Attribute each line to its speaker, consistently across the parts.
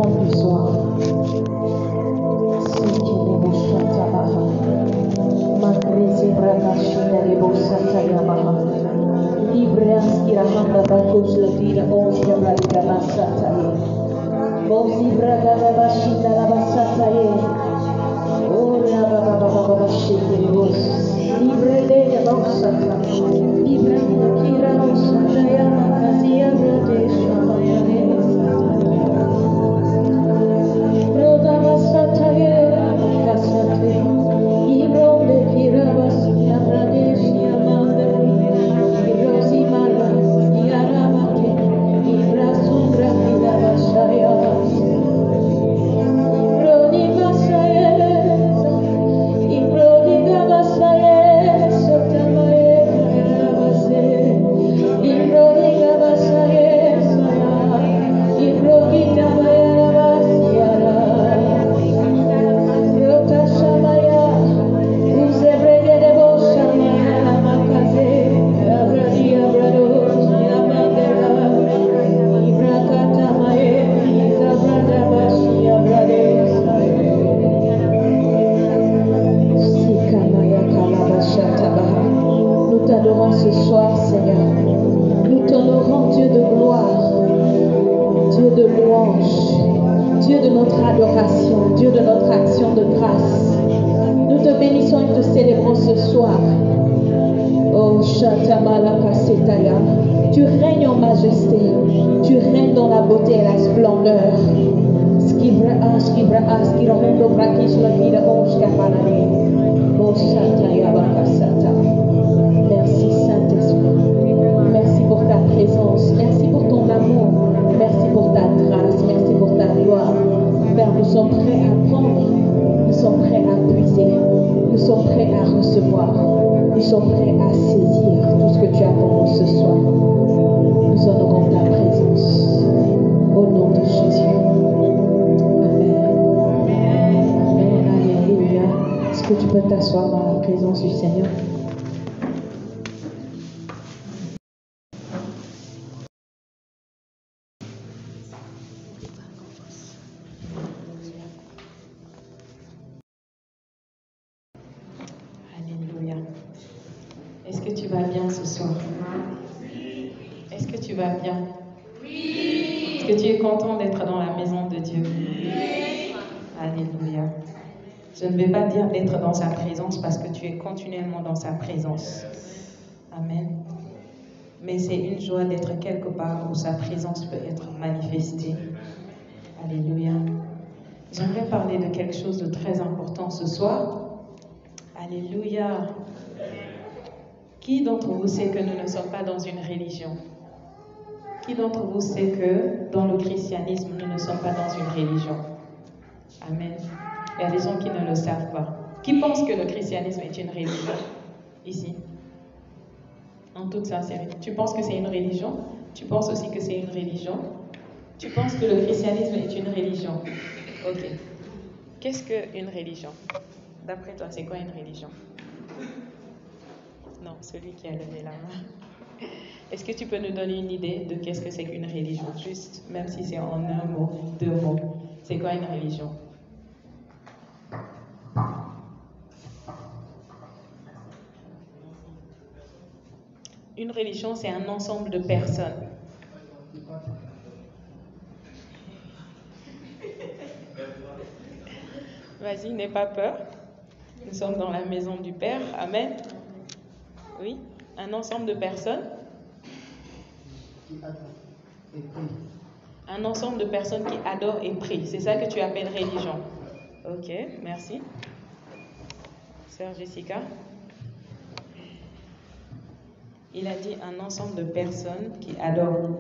Speaker 1: l'offrande du soir. Merci Saint-Esprit. Merci pour ta présence. Merci pour ton amour. Merci pour ta grâce. Merci pour ta gloire. Père, nous sommes prêts à prendre. Nous sommes prêts à puiser. Nous sommes prêts à recevoir. Nous sommes prêts à saisir tout ce que tu as pour nous ce soir. Nous honorons ta présence. Au nom de Jésus. Amen. Alléluia. Est-ce que tu peux t'asseoir dans la présence du Seigneur? Alléluia. Est-ce que tu vas bien ce soir? Est-ce que tu vas bien? Est-ce que tu es content d'être dans la maison de Dieu? Alléluia. Je ne vais pas dire d'être dans sa présence parce que tu es continuellement dans sa présence. Amen. Mais c'est une joie d'être quelque part où sa présence peut être manifestée. Alléluia. J'aimerais parler de quelque chose de très important ce soir. Alléluia. Qui d'entre vous sait que nous ne sommes pas dans une religion? Qui d'entre vous sait que dans le christianisme, nous ne sommes pas dans une religion? Amen. Il y a des gens qui ne le savent pas. Qui pense que le christianisme est une religion? Ici. En toute sincérité. Tu penses que c'est une religion? Tu penses aussi que c'est une religion? Tu penses que le christianisme est une religion? Ok. Qu'est-ce qu'une religion? D'après toi, c'est quoi une religion? Non, celui qui a levé la main. Est-ce que tu peux nous donner une idée de qu'est-ce que c'est qu'une religion? Juste, même si c'est en un mot, deux mots. C'est quoi une religion? Une religion, c'est un ensemble de personnes. Vas-y, n'aie pas peur. Nous sommes dans la maison du Père. Amen. Oui, un ensemble de personnes. Un ensemble de personnes qui adorent et prient. C'est ça que tu appelles religion. Ok, merci. Sœur Jessica. Il a dit un ensemble de personnes qui adorent.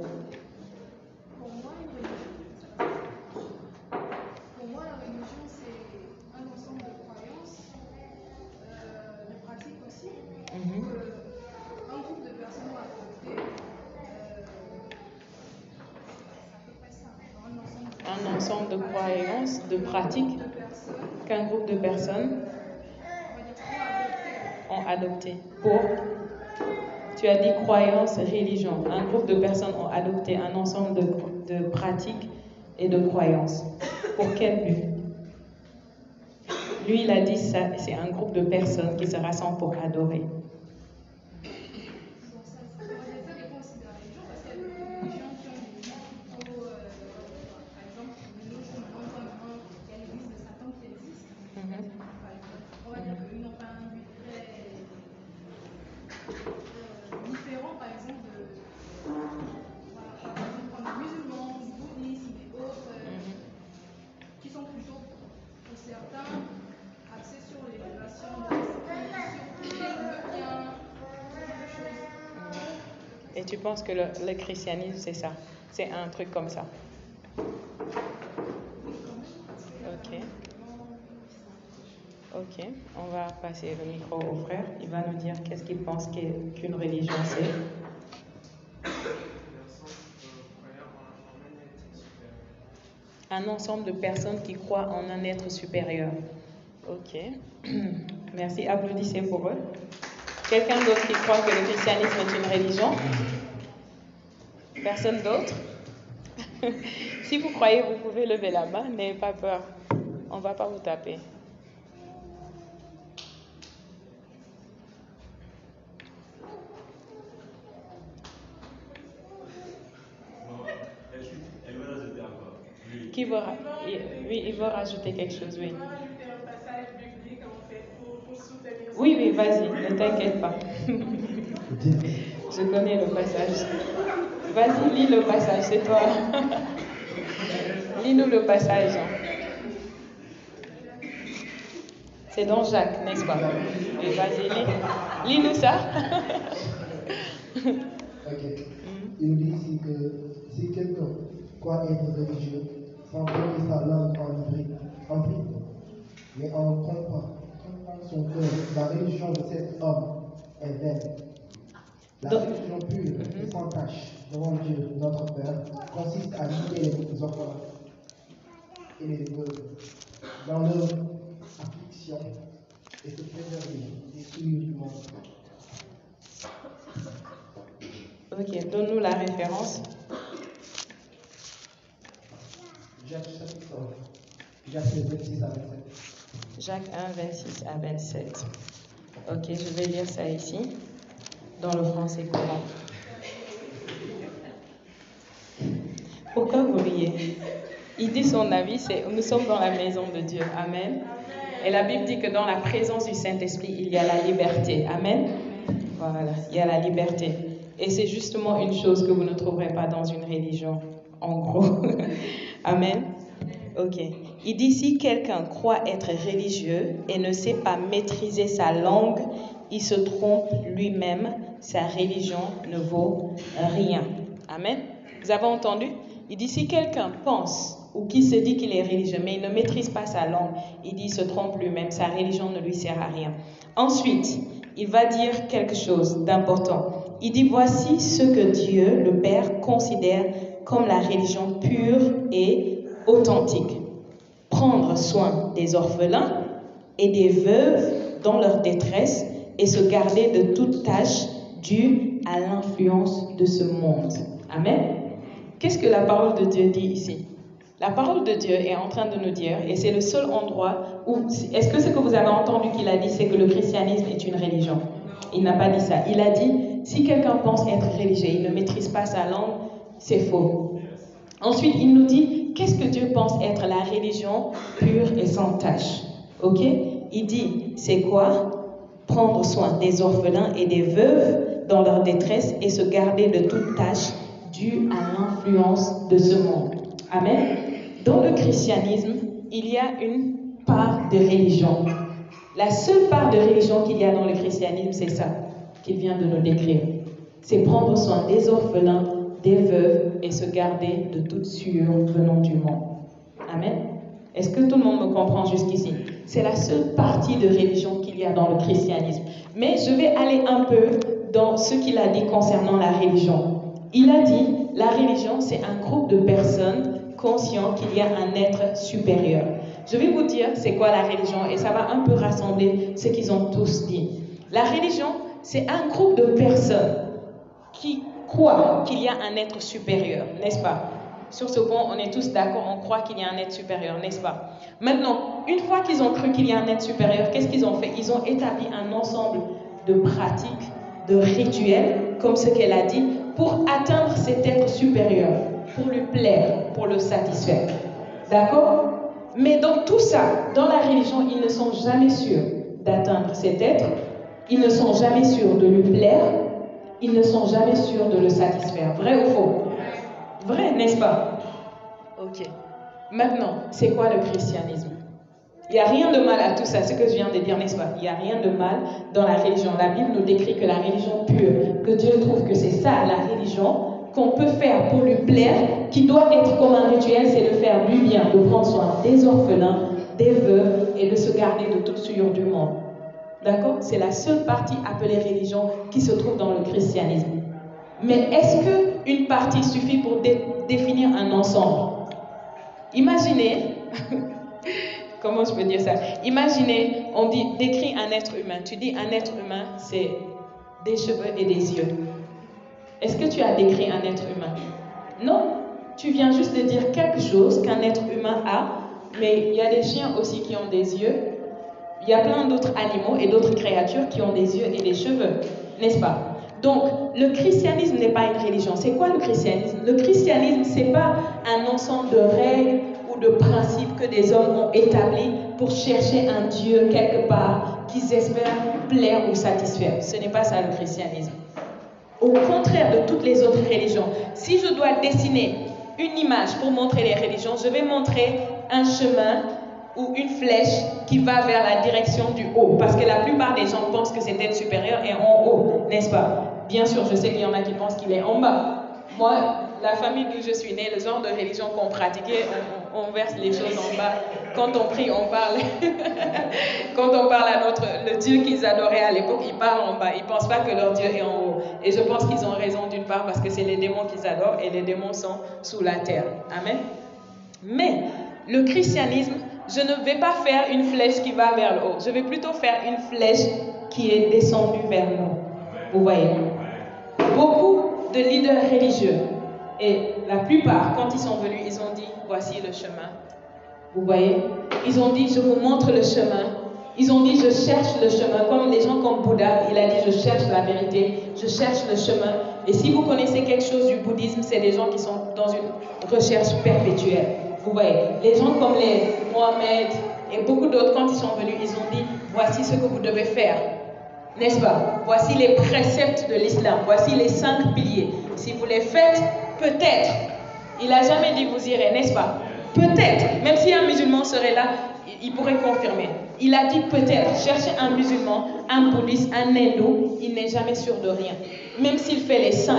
Speaker 2: Pour moi, la religion, c'est un ensemble de croyances, de pratiques aussi, un groupe de personnes ont adopté. C'est à peu près ça.
Speaker 1: Un ensemble de croyances, de pratiques qu'un groupe de personnes ont adopté. Pour Tu as dit croyance, religion. Un groupe de personnes ont adopté un ensemble de pratiques et de croyance. Pour quel but? Lui, il a dit ça, c'est un groupe de personnes qui se rassemblent pour adorer.
Speaker 2: Différent, par exemple, comme les musulmans, le bouddhisme et autres, qui sont plutôt, pour certains, axés sur les relations, sur le bien, ce genre de choses.
Speaker 1: Et tu penses que le christianisme, c'est ça? C'est un truc comme ça? Ok. Ok, on va passer le micro au frère. Il va nous dire qu'est-ce qu'il pense qu'une religion c'est. Un ensemble de personnes qui croient en un être supérieur. Ok. Merci. Applaudissez pour eux. Quelqu'un d'autre qui croit que le christianisme est une religion? Personne d'autre? Si vous croyez, vous pouvez lever la main. N'ayez pas peur. On ne va pas vous taper. Qui veut, oui, il veut rajouter quelque chose, oui. Oui, oui, vas-y, ne t'inquiète pas. Je connais le passage. Vas-y, lis le passage, c'est toi. Lis-nous le passage. C'est dans Jacques, n'est-ce pas? Oui, vas-y, lis-nous ça.
Speaker 3: Ok. Il nous dit ici que si quelqu'un croit être religieux, sans tenir sa langue en bride, mais en trompant son cœur, la religion de cet homme est vaine. La religion pure et sans tache devant Dieu, notre Père, consiste à guider les orphelins et les veuves dans leur affliction et se préserver des souillures du monde.
Speaker 1: Ok, donne-nous la référence.
Speaker 3: Jacques 26 à 27.
Speaker 1: Jacques 1, 26 à 27. Ok, je vais lire ça ici, dans le français courant. Pourquoi vous riez? Il dit son avis, c'est nous sommes dans la maison de Dieu. Amen. Et la Bible dit que dans la présence du Saint-Esprit, il y a la liberté. Amen. Voilà, il y a la liberté. Et c'est justement une chose que vous ne trouverez pas dans une religion, en gros. Amen. Ok. Il dit si quelqu'un croit être religieux et ne sait pas maîtriser sa langue, il se trompe lui-même. Sa religion ne vaut rien. Amen. Vous avez entendu? Il dit si quelqu'un pense ou qui se dit qu'il est religieux, mais il ne maîtrise pas sa langue, il dit il se trompe lui-même. Sa religion ne lui sert à rien. Ensuite, il va dire quelque chose d'important. Il dit voici ce que Dieu, le Père, considère comme la religion pure et authentique. Prendre soin des orphelins et des veuves dans leur détresse et se garder de toute tâche due à l'influence de ce monde. Amen. Qu'est-ce que la parole de Dieu dit ici? La parole de Dieu est en train de nous dire, et c'est le seul endroit où... Est-ce que ce que vous avez entendu qu'il a dit, c'est que le christianisme est une religion? Il n'a pas dit ça. Il a dit, si quelqu'un pense être religieux, il ne maîtrise pas sa langue, c'est faux. Ensuite, il nous dit, qu'est-ce que Dieu pense être la religion pure et sans tache? Ok? Il dit, c'est quoi? Prendre soin des orphelins et des veuves dans leur détresse et se garder de toute tâche due à l'influence de ce monde. Amen. Dans le christianisme, il y a une part de religion. La seule part de religion qu'il y a dans le christianisme, c'est ça qu'il vient de nous décrire. C'est prendre soin des orphelins, des veuves et se garder de toute sueur venant du monde. Amen. Est-ce que tout le monde me comprend jusqu'ici? C'est la seule partie de religion qu'il y a dans le christianisme. Mais je vais aller un peu dans ce qu'il a dit concernant la religion. Il a dit, la religion, c'est un groupe de personnes conscients qu'il y a un être supérieur. Je vais vous dire c'est quoi la religion et ça va un peu rassembler ce qu'ils ont tous dit. La religion, c'est un groupe de personnes qui croient qu'il y a un être supérieur, n'est-ce pas? Sur ce point, on est tous d'accord, on croit qu'il y a un être supérieur, n'est-ce pas? Maintenant, une fois qu'ils ont cru qu'il y a un être supérieur, qu'est-ce qu'ils ont fait? Ils ont établi un ensemble de pratiques, de rituels, comme ce qu'elle a dit, pour atteindre cet être supérieur, pour lui plaire, pour le satisfaire. D'accord? Mais dans tout ça, dans la religion, ils ne sont jamais sûrs d'atteindre cet être, ils ne sont jamais sûrs de lui plaire, ils ne sont jamais sûrs de le satisfaire. Vrai ou faux? Vrai, n'est-ce pas? Ok. Maintenant, c'est quoi le christianisme? Il n'y a rien de mal à tout ça, ce que je viens de dire, n'est-ce pas? Il n'y a rien de mal dans la religion. La Bible nous décrit que la religion pure, que Dieu trouve que c'est ça la religion, qu'on peut faire pour lui plaire, qui doit être comme un rituel, c'est de faire du bien, de prendre soin des orphelins, des veuves et de se garder de toute souillure du monde. D'accord? C'est la seule partie appelée religion qui se trouve dans le christianisme. Mais est-ce qu'une partie suffit pour définir un ensemble? Imaginez, comment je peux dire ça? Imaginez, on décrit un être humain. Tu dis un être humain, c'est des cheveux et des yeux. Est-ce que tu as décrit un être humain? Non, tu viens juste de dire quelque chose qu'un être humain a, mais il y a des chiens aussi qui ont des yeux. Il y a plein d'autres animaux et d'autres créatures qui ont des yeux et des cheveux, n'est-ce pas? Donc, le christianisme n'est pas une religion. C'est quoi le christianisme? Le christianisme, ce n'est pas un ensemble de règles ou de principes que des hommes ont établis pour chercher un Dieu quelque part qu'ils espèrent plaire ou satisfaire. Ce n'est pas ça le christianisme. Au contraire de toutes les autres religions, si je dois dessiner une image pour montrer les religions, je vais montrer un chemin ou une flèche qui va vers la direction du haut. Parce que la plupart des gens pensent que cet être supérieur est en haut, n'est-ce pas? Bien sûr, je sais qu'il y en a qui pensent qu'il est en bas. Moi, la famille d'où je suis née, le genre de religion qu'on pratiquait, on verse les choses en bas. Quand on prie, on parle. Quand on parle à le Dieu qu'ils adoraient à l'époque, ils parlent en bas. Ils ne pensent pas que leur Dieu est en haut. Et je pense qu'ils ont raison d'une part parce que c'est les démons qu'ils adorent et les démons sont sous la terre. Amen. Mais le christianisme, je ne vais pas faire une flèche qui va vers le haut. Je vais plutôt faire une flèche qui est descendue vers nous. Vous voyez? Beaucoup de leaders religieux, et la plupart, quand ils sont venus, ils ont dit, voici le chemin. Vous voyez? Ils ont dit, je vous montre le chemin. Ils ont dit, je cherche le chemin. Comme les gens comme Bouddha, il a dit, je cherche la vérité, je cherche le chemin. Et si vous connaissez quelque chose du bouddhisme, c'est des gens qui sont dans une recherche perpétuelle. Vous voyez, les gens comme les Mohamed et beaucoup d'autres, quand ils sont venus, ils ont dit, voici ce que vous devez faire. N'est-ce pas? Voici les préceptes de l'islam. Voici les 5 piliers. Si vous les faites, peut-être. Il n'a jamais dit vous irez, n'est-ce pas? Peut-être. Même si un musulman serait là, il pourrait confirmer. Il a dit peut-être. Cherchez un musulman, un bouddhiste, un hindou, il n'est jamais sûr de rien. Même s'il fait les 5.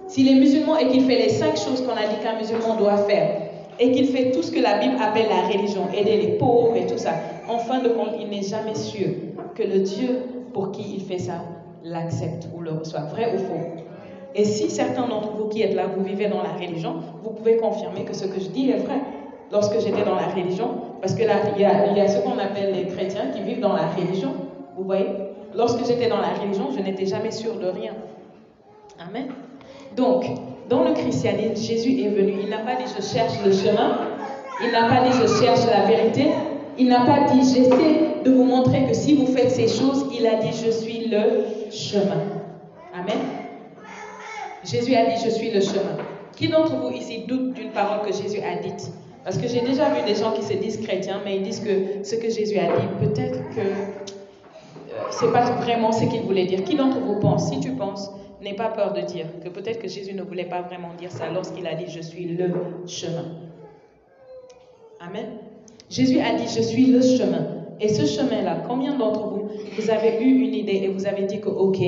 Speaker 1: S'il est musulman et qu'il fait les 5 choses qu'on a dit qu'un musulman doit faire, et qu'il fait tout ce que la Bible appelle la religion, aider les pauvres et tout ça, en fin de compte, il n'est jamais sûr que le Dieu pour qui il fait ça l'accepte ou le reçoit. Vrai ou faux? Et si certains d'entre vous qui êtes là, vous vivez dans la religion, vous pouvez confirmer que ce que je dis est vrai. Lorsque j'étais dans la religion, parce que là, il y a ce qu'on appelle les chrétiens qui vivent dans la religion, vous voyez? Lorsque j'étais dans la religion, je n'étais jamais sûre de rien. Amen. Donc, dans le christianisme, Jésus est venu. Il n'a pas dit je cherche le chemin. Il n'a pas dit je cherche la vérité. Il n'a pas dit j'essaie de vous montrer que si vous faites ces choses, il a dit je suis le chemin. Amen. Jésus a dit je suis le chemin. Qui d'entre vous ici doute d'une parole que Jésus a dite? Parce que j'ai déjà vu des gens qui se disent chrétiens, mais ils disent que ce que Jésus a dit, peut-être que c'est pas vraiment ce qu'il voulait dire. Qui d'entre vous pense? Si tu penses, n'aie pas peur de dire que peut-être que Jésus ne voulait pas vraiment dire ça lorsqu'il a dit je suis le chemin. Amen. Jésus a dit je suis le chemin. Et ce chemin-là, combien d'entre vous, vous avez eu une idée et vous avez dit que ok,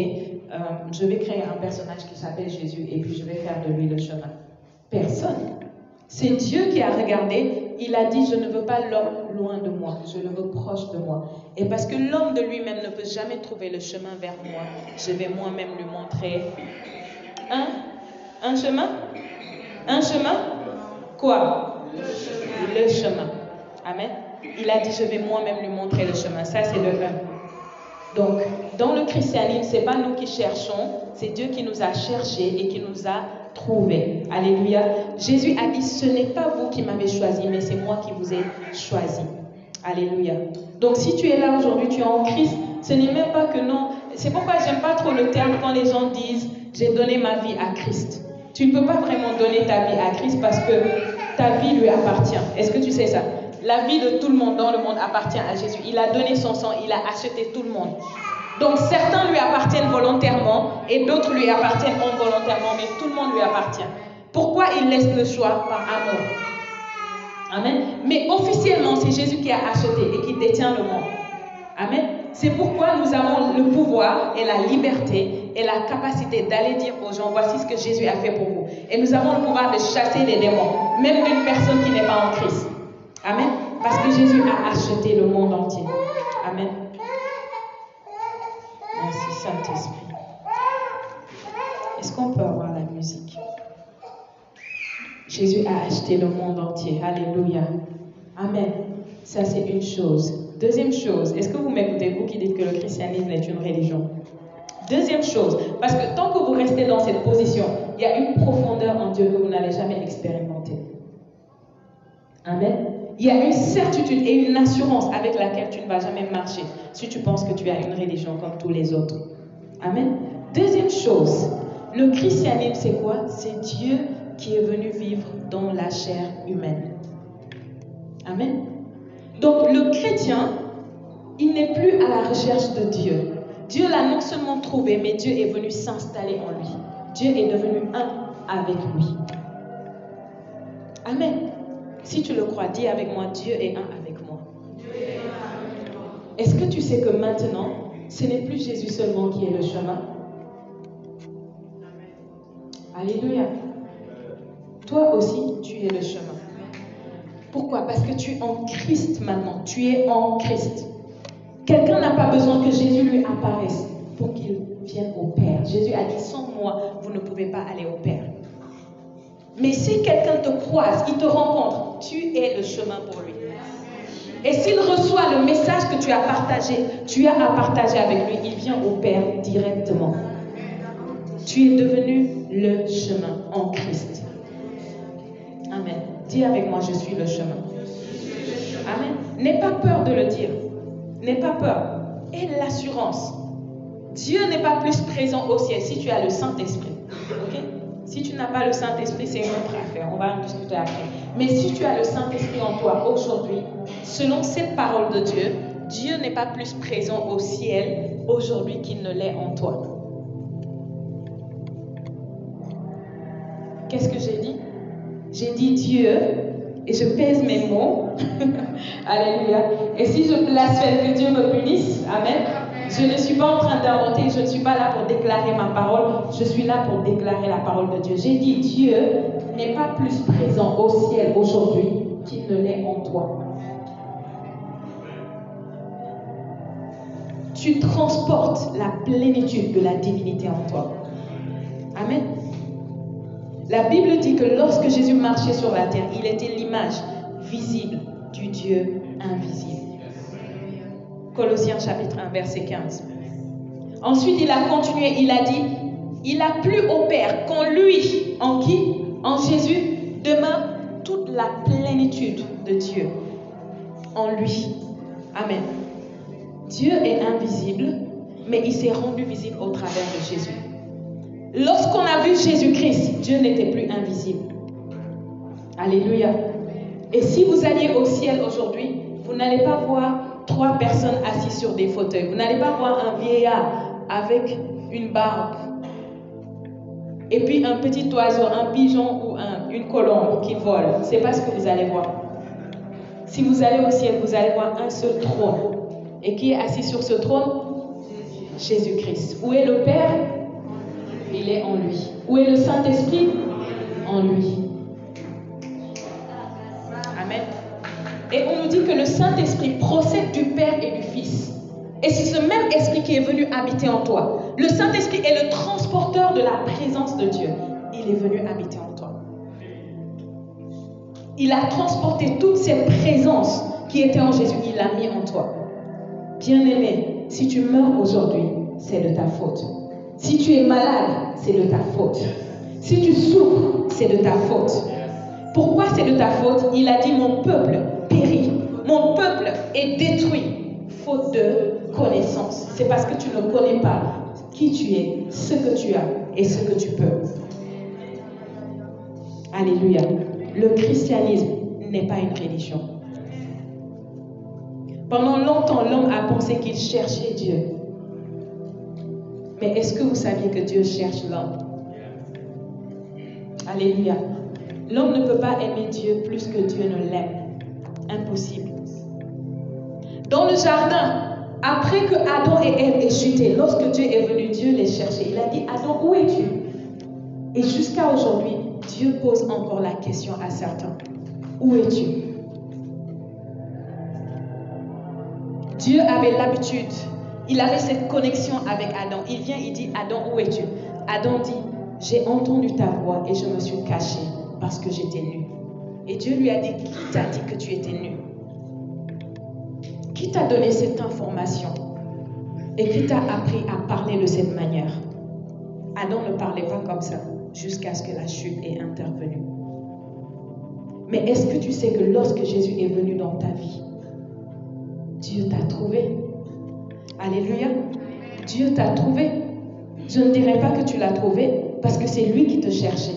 Speaker 1: je vais créer un personnage qui s'appelle Jésus et puis je vais faire de lui le chemin? Personne. C'est Dieu qui a regardé, il a dit je ne veux pas l'homme loin de moi, je le veux proche de moi. Et parce que l'homme de lui-même ne peut jamais trouver le chemin vers moi, je vais moi-même lui montrer un chemin. Un chemin? Quoi? Le chemin. Amen. Il a dit je vais moi-même lui montrer le chemin. Ça c'est le 1. Donc, dans le christianisme, ce n'est pas nous qui cherchons, c'est Dieu qui nous a cherchés et qui nous a trouvé. Alléluia. Jésus a dit, ce n'est pas vous qui m'avez choisi, mais c'est moi qui vous ai choisi. Alléluia. Donc si tu es là aujourd'hui, tu es en Christ, ce n'est même pas que non. C'est pourquoi j'aime pas trop le terme quand les gens disent, j'ai donné ma vie à Christ. Tu ne peux pas vraiment donner ta vie à Christ parce que ta vie lui appartient. Est-ce que tu sais ça? La vie de tout le monde dans le monde appartient à Jésus. Il a donné son sang, il a acheté tout le monde. Donc certains lui appartiennent volontairement et d'autres lui appartiennent involontairement, mais tout le monde lui appartient. Pourquoi il laisse le choix? Par amour. Amen. Mais officiellement, c'est Jésus qui a acheté et qui détient le monde. Amen. C'est pourquoi nous avons le pouvoir et la liberté et la capacité d'aller dire aux gens, voici ce que Jésus a fait pour vous. Et nous avons le pouvoir de chasser les démons, même d'une personne qui n'est pas en Christ. Amen. Parce que Jésus a acheté le monde entier. Amen. Merci Saint-Esprit. Est-ce qu'on peut avoir la musique? Jésus a acheté le monde entier. Alléluia. Amen. Ça, c'est une chose. Deuxième chose, est-ce que vous m'écoutez, vous qui dites que le christianisme est une religion? Deuxième chose, parce que tant que vous restez dans cette position, il y a une profondeur en Dieu que vous n'allez jamais expérimenter. Amen. Il y a une certitude et une assurance avec laquelle tu ne vas jamais marcher si tu penses que tu as une religion comme tous les autres. Amen. Deuxième chose, le christianisme, c'est quoi? C'est Dieu qui est venu vivre dans la chair humaine. Amen. Donc le chrétien, il n'est plus à la recherche de Dieu. Dieu l'a non seulement trouvé, mais Dieu est venu s'installer en lui. Dieu est devenu un avec lui. Amen. Si tu le crois, dis avec moi, Dieu est un avec moi. Est-ce que tu sais que maintenant, ce n'est plus Jésus seulement qui est le chemin? Alléluia. Toi aussi, tu es le chemin. Pourquoi? Parce que tu es en Christ maintenant. Tu es en Christ. Quelqu'un n'a pas besoin que Jésus lui apparaisse pour qu'il vienne au Père. Jésus a dit, sans moi, vous ne pouvez pas aller au Père. Mais si quelqu'un te croise, il te rencontre, tu es le chemin pour lui. Et s'il reçoit le message que tu as partagé, tu as à partager avec lui, il vient au Père directement. Tu es devenu le chemin en Christ. Amen. Dis avec moi, je suis le chemin. Amen. N'aie pas peur de le dire. N'aie pas peur. Aie l'assurance. Dieu n'est pas plus présent au ciel si tu as le Saint-Esprit. Ok? Si tu n'as pas le Saint-Esprit, c'est une autre affaire. On va en discuter après. Mais si tu as le Saint-Esprit en toi aujourd'hui, selon cette parole de Dieu, Dieu n'est pas plus présent au ciel aujourd'hui qu'il ne l'est en toi. Qu'est-ce que j'ai dit? J'ai dit Dieu, et je pèse mes mots. Alléluia. Et si je blasphème, que Dieu me punisse. Amen. Je ne suis pas en train d'inventer, je ne suis pas là pour déclarer ma parole, je suis là pour déclarer la parole de Dieu. J'ai dit Dieu n'est pas plus présent au ciel aujourd'hui qu'il ne l'est en toi. Tu transportes la plénitude de la divinité en toi. Amen. La Bible dit que lorsque Jésus marchait sur la terre, il était l'image visible du Dieu invisible. Colossiens chapitre 1, verset 15. Ensuite, il a continué, il a dit, il a plu au Père qu'en lui, en qui? En Jésus, demeure toute la plénitude de Dieu. En lui. Amen. Dieu est invisible, mais il s'est rendu visible au travers de Jésus. Lorsqu'on a vu Jésus-Christ, Dieu n'était plus invisible. Alléluia. Et si vous alliez au ciel aujourd'hui, vous n'allez pas voir 3 personnes assises sur des fauteuils. Vous n'allez pas voir un vieillard avec une barbe. Et puis un petit oiseau, un pigeon ou une colombe qui vole. Ce n'est pas ce que vous allez voir. Si vous allez au ciel, vous allez voir un seul trône. Et qui est assis sur ce trône? Jésus-Christ. Où est le Père? Il est en lui. Où est le Saint-Esprit? En lui. Amen. Et on nous dit que le Saint-Esprit procède du Père et du Fils. Et c'est ce même esprit qui est venu habiter en toi. Le Saint-Esprit est le transporteur de la présence de Dieu. Il est venu habiter en toi. Il a transporté toute cette présence qui était en Jésus. Il l'a mis en toi. Bien-aimé, si tu meurs aujourd'hui, c'est de ta faute. Si tu es malade, c'est de ta faute. Si tu souffres, c'est de ta faute. Pourquoi c'est de ta faute? Il a dit, mon peuple périt. Mon peuple est détruit, faute de connaissance. C'est parce que tu ne connais pas qui tu es, ce que tu as et ce que tu peux. Alléluia. Le christianisme n'est pas une religion. Pendant longtemps, l'homme a pensé qu'il cherchait Dieu. Mais est-ce que vous saviez que Dieu cherche l'homme? Alléluia. L'homme ne peut pas aimer Dieu plus que Dieu ne l'aime. Impossible. Dans le jardin, après que Adam et Ève aient chuté, lorsque Dieu est venu, Dieu les cherchait. Il a dit, Adam, où es-tu? Et jusqu'à aujourd'hui, Dieu pose encore la question à certains. Où es-tu? Dieu avait l'habitude, il avait cette connexion avec Adam. Il vient, il dit, Adam, où es-tu? Adam dit, j'ai entendu ta voix et je me suis caché parce que j'étais nu. Et Dieu lui a dit, qui t'a dit que tu étais nu? Qui t'a donné cette information? Et qui t'a appris à parler de cette manière? Adam ne parlait pas comme ça jusqu'à ce que la chute ait intervenu. Mais est-ce que tu sais que lorsque Jésus est venu dans ta vie, Dieu t'a trouvé? Alléluia. Dieu t'a trouvé. Je ne dirais pas que tu l'as trouvé parce que c'est lui qui te cherchait.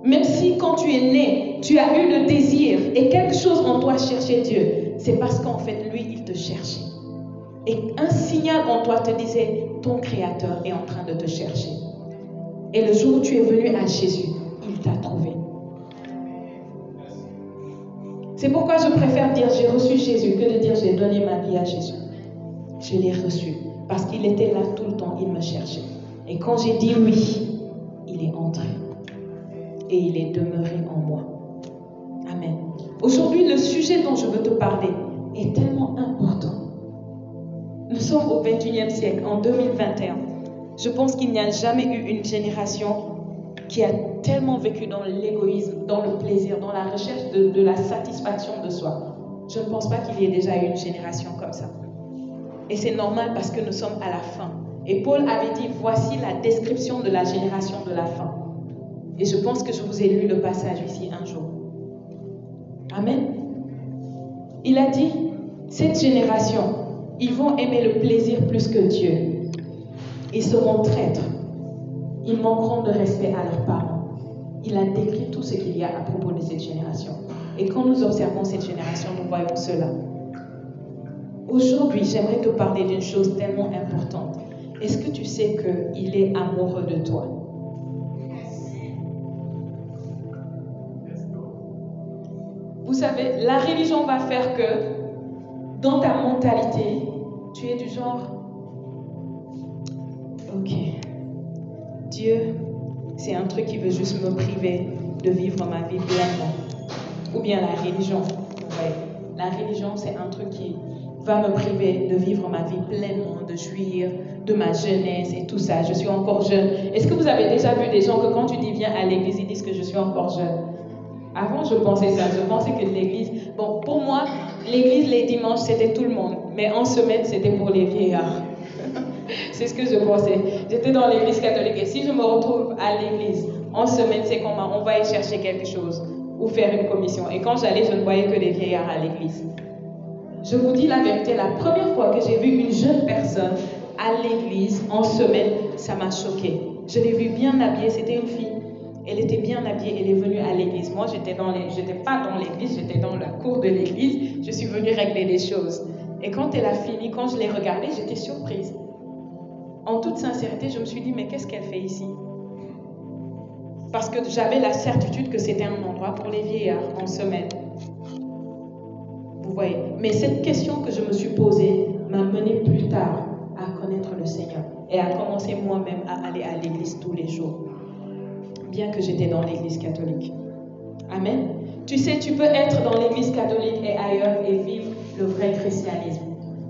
Speaker 1: Même si quand tu es né, tu as eu le désir et quelque chose en toi cherchait Dieu, c'est parce qu'en fait, lui, il te cherchait. Et un signal en toi te disait, ton Créateur est en train de te chercher. Et le jour où tu es venu à Jésus, il t'a trouvé. C'est pourquoi je préfère dire j'ai reçu Jésus que de dire j'ai donné ma vie à Jésus. Je l'ai reçu parce qu'il était là tout le temps, il me cherchait. Et quand j'ai dit oui, il est entré. Et il est demeuré en moi. Amen. Aujourd'hui, le sujet dont je veux te parler est tellement important. Nous sommes au 21e siècle, en 2021. Je pense qu'il n'y a jamais eu une génération qui a tellement vécu dans l'égoïsme, dans le plaisir, dans la recherche de la satisfaction de soi. Je ne pense pas qu'il y ait déjà eu une génération comme ça. Et c'est normal parce que nous sommes à la fin. Et Paul avait dit, voici la description de la génération de la fin. Et je pense que je vous ai lu le passage ici un jour. Amen. Il a dit, cette génération, ils vont aimer le plaisir plus que Dieu. Ils seront traîtres. Ils manqueront de respect à leurs parents. Il a décrit tout ce qu'il y a à propos de cette génération. Et quand nous observons cette génération, nous voyons cela. Aujourd'hui, j'aimerais te parler d'une chose tellement importante. Est-ce que tu sais qu'il est amoureux de toi? Vous savez, la religion va faire que dans ta mentalité, tu es du genre, ok, Dieu, c'est un truc qui veut juste me priver de vivre ma vie pleinement. Ou bien la religion. Ouais. La religion, c'est un truc qui va me priver de vivre ma vie pleinement, de jouir de ma jeunesse et tout ça. Je suis encore jeune. Est-ce que vous avez déjà vu des gens que quand tu dis viens à l'église, ils disent que je suis encore jeune? Avant, je pensais ça. Je pensais que l'église... Bon, pour moi, l'église les dimanches, c'était tout le monde. Mais en semaine, c'était pour les vieillards. C'est ce que je pensais. J'étais dans l'église catholique. Et si je me retrouve à l'église, en semaine, c'est comment on va y chercher quelque chose ou faire une commission. Et quand j'allais, je ne voyais que des vieillards à l'église. Je vous dis la vérité, la première fois que j'ai vu une jeune personne à l'église en semaine, ça m'a choquée. Je l'ai vue bien habillée, c'était une fille. Elle était bien habillée, elle est venue à l'église. Moi, j'étais pas dans l'église, j'étais dans la cour de l'église. Je suis venue régler des choses. Et quand elle a fini, quand je l'ai regardée, j'étais surprise. En toute sincérité, je me suis dit, mais qu'est-ce qu'elle fait ici? Parce que j'avais la certitude que c'était un endroit pour les vieillards en semaine. Vous voyez? Mais cette question que je me suis posée m'a menée plus tard à connaître le Seigneur et à commencer moi-même à aller à l'église tous les jours. Bien que j'étais dans l'église catholique. Amen. Tu sais, tu peux être dans l'église catholique et ailleurs et vivre le vrai christianisme.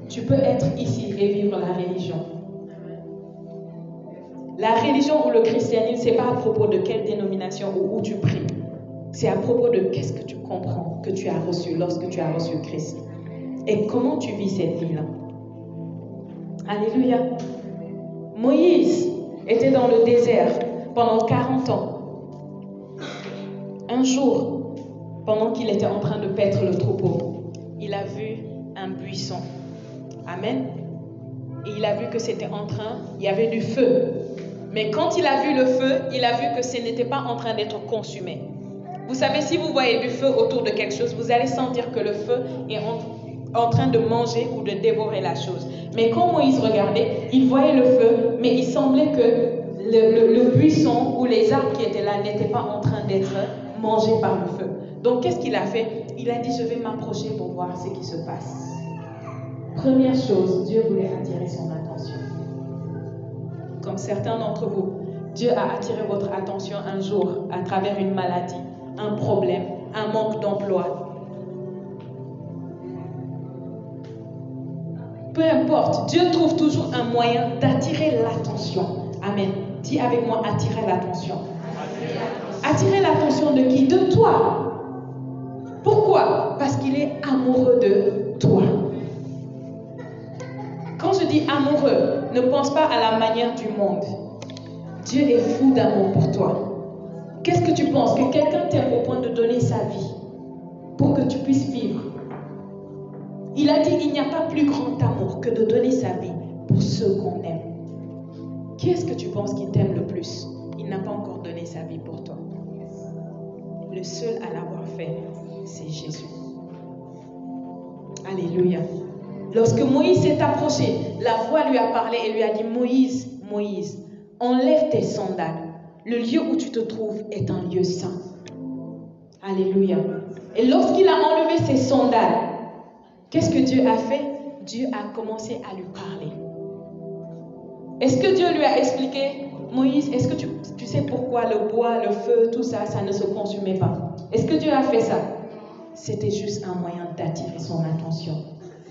Speaker 1: Tu peux être ici et vivre la religion. La religion ou le christianisme, ce n'est pas à propos de quelle dénomination ou où tu pries. C'est à propos de qu'est-ce que tu comprends, que tu as reçu lorsque tu as reçu Christ. Et comment tu vis cette vie-là. Alléluia. Moïse, était dans le désert pendant 40 ans. Un jour, pendant qu'il était en train de paître le troupeau, il a vu un buisson. Amen. Et il a vu que c'était il y avait du feu. Mais quand il a vu le feu, il a vu que ce n'était pas en train d'être consumé. Vous savez, si vous voyez du feu autour de quelque chose, vous allez sentir que le feu est en train de manger ou de dévorer la chose. Mais quand Moïse regardait, il voyait le feu, mais il semblait que le buisson ou les arbres qui étaient là n'étaient pas en train d'être mangés par le feu. Donc, qu'est-ce qu'il a fait? Il a dit, je vais m'approcher pour voir ce qui se passe. Première chose, Dieu voulait attirer son attention. Comme certains d'entre vous, Dieu a attiré votre attention un jour à travers une maladie, un problème, un manque d'emploi. Peu importe, Dieu trouve toujours un moyen d'attirer l'attention. Amen. Dis avec moi, attirer l'attention. Attirer l'attention de qui? De toi. Pourquoi? Parce qu'il est amoureux de toi. Quand je dis amoureux, ne pense pas à la manière du monde. Dieu est fou d'amour pour toi. Qu'est-ce que tu penses? Que quelqu'un t'aime au point de donner sa vie pour que tu puisses vivre? Il a dit, il n'y a pas plus grand amour que de donner sa vie pour ceux qu'on aime. Qui est-ce que tu penses qui t'aime le plus? Il n'a pas encore donné sa vie pour toi. Le seul à l'avoir fait, c'est Jésus. Alléluia. Lorsque Moïse s'est approché, la voix lui a parlé et lui a dit, Moïse, Moïse, enlève tes sandales. Le lieu où tu te trouves est un lieu saint. Alléluia. Et lorsqu'il a enlevé ses sandales, qu'est-ce que Dieu a fait? Dieu a commencé à lui parler. Est-ce que Dieu lui a expliqué, Moïse, est-ce que tu sais pourquoi le bois, le feu, tout ça, ça ne se consumait pas? Est-ce que Dieu a fait ça? C'était juste un moyen d'attirer son attention.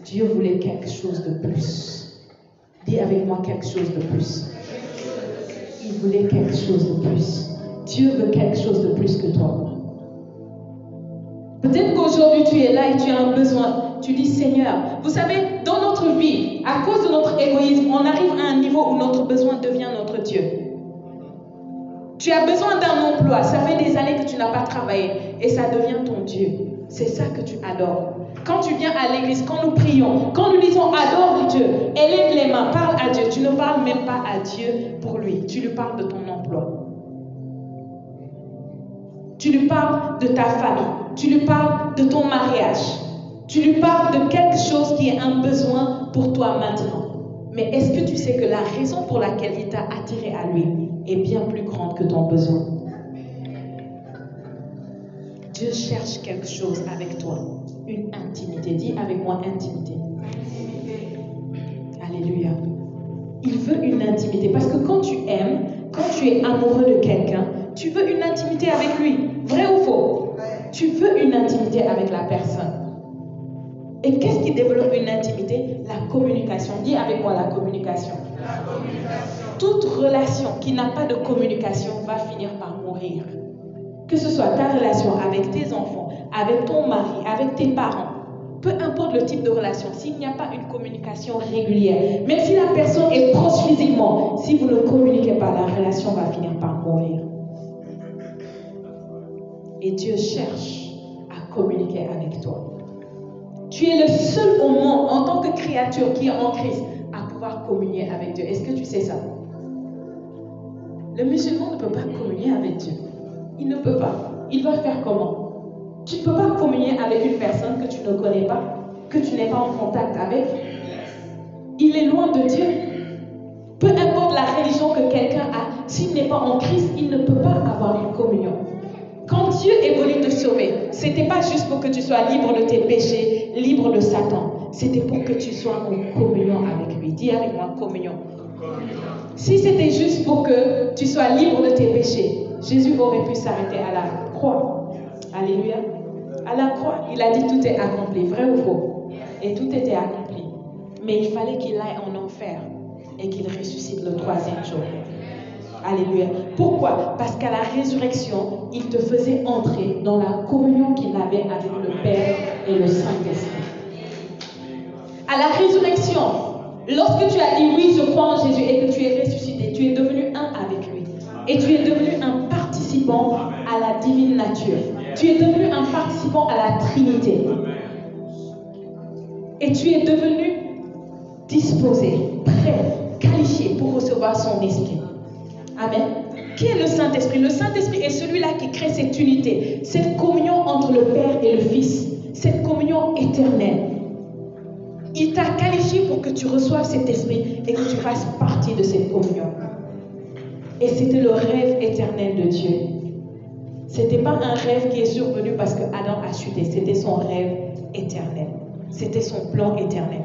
Speaker 1: Dieu voulait quelque chose de plus. Dis avec moi quelque chose de plus. Il voulait quelque chose de plus. Dieu veut quelque chose de plus que toi. Peut-être qu'aujourd'hui tu es là et tu as un besoin. Tu dis, Seigneur, vous savez, dans notre vie, à cause de notre égoïsme, on arrive à un niveau où notre besoin devient notre Dieu. Tu as besoin d'un emploi, ça fait des années que tu n'as pas travaillé et ça devient ton Dieu. C'est ça que tu adores. Quand tu viens à l'église, quand nous prions, quand nous disons adore Dieu, élève les mains, parle à Dieu. Tu ne parles même pas à Dieu pour lui. Tu lui parles de ton emploi. Tu lui parles de ta famille. Tu lui parles de ton mariage. Tu lui parles de quelque chose qui est un besoin pour toi maintenant. Mais est-ce que tu sais que la raison pour laquelle il t'a attiré à lui est bien plus grande que ton besoin? Dieu cherche quelque chose avec toi. Une intimité. Dis avec moi intimité. Alléluia. Il veut une intimité. Parce que quand tu aimes, quand tu es amoureux de quelqu'un, tu veux une intimité avec lui. Vrai ou faux? Tu veux une intimité avec la personne. Et qu'est-ce qui développe une intimité? La communication. Dis avec moi la communication. La communication. Toute relation qui n'a pas de communication va finir par mourir. Que ce soit ta relation avec tes enfants, avec ton mari, avec tes parents, peu importe le type de relation, s'il n'y a pas une communication régulière, même si la personne est proche physiquement, si vous ne communiquez pas, la relation va finir par mourir. Et Dieu cherche à communiquer avec toi. Tu es le seul au monde, en tant que créature qui est en Christ, à pouvoir communier avec Dieu. Est-ce que tu sais ça? Le musulman ne peut pas communier avec Dieu. Il ne peut pas. Il va faire comment? Tu ne peux pas communier avec une personne que tu ne connais pas, que tu n'es pas en contact avec. Il est loin de Dieu. Peu importe la religion que quelqu'un a, s'il n'est pas en Christ, il ne peut pas avoir une communion. Quand Dieu est venu te sauver, ce n'était pas juste pour que tu sois libre de tes péchés, libre de Satan. C'était pour que tu sois en communion avec lui. Dis avec moi, communion. Si c'était juste pour que tu sois libre de tes péchés, Jésus aurait pu s'arrêter à la croix. Alléluia. À la croix, il a dit tout est accompli, vrai ou faux? Et tout était accompli. Mais il fallait qu'il aille en enfer et qu'il ressuscite le 3e jour. Alléluia. Pourquoi? Parce qu'à la résurrection, il te faisait entrer dans la communion qu'il avait avec le Père et le Saint-Esprit. À la résurrection, Lorsque tu as dit oui, je crois en Jésus et que tu es ressuscité, tu es devenu un avec lui. Et tu es devenu un participant à la divine nature. Tu es devenu un participant à la Trinité. Et tu es devenu disposé, prêt, qualifié pour recevoir son esprit. Amen. Qui est le Saint-Esprit? Le Saint-Esprit est celui-là qui crée cette unité, cette communion entre le Père et le Fils, cette communion éternelle. Il t'a qualifié pour que tu reçoives cet esprit et que tu fasses partie de cette communion. Et c'était le rêve éternel de Dieu. Ce n'était pas un rêve qui est survenu parce que Adam a chuté, c'était son rêve éternel. C'était son plan éternel,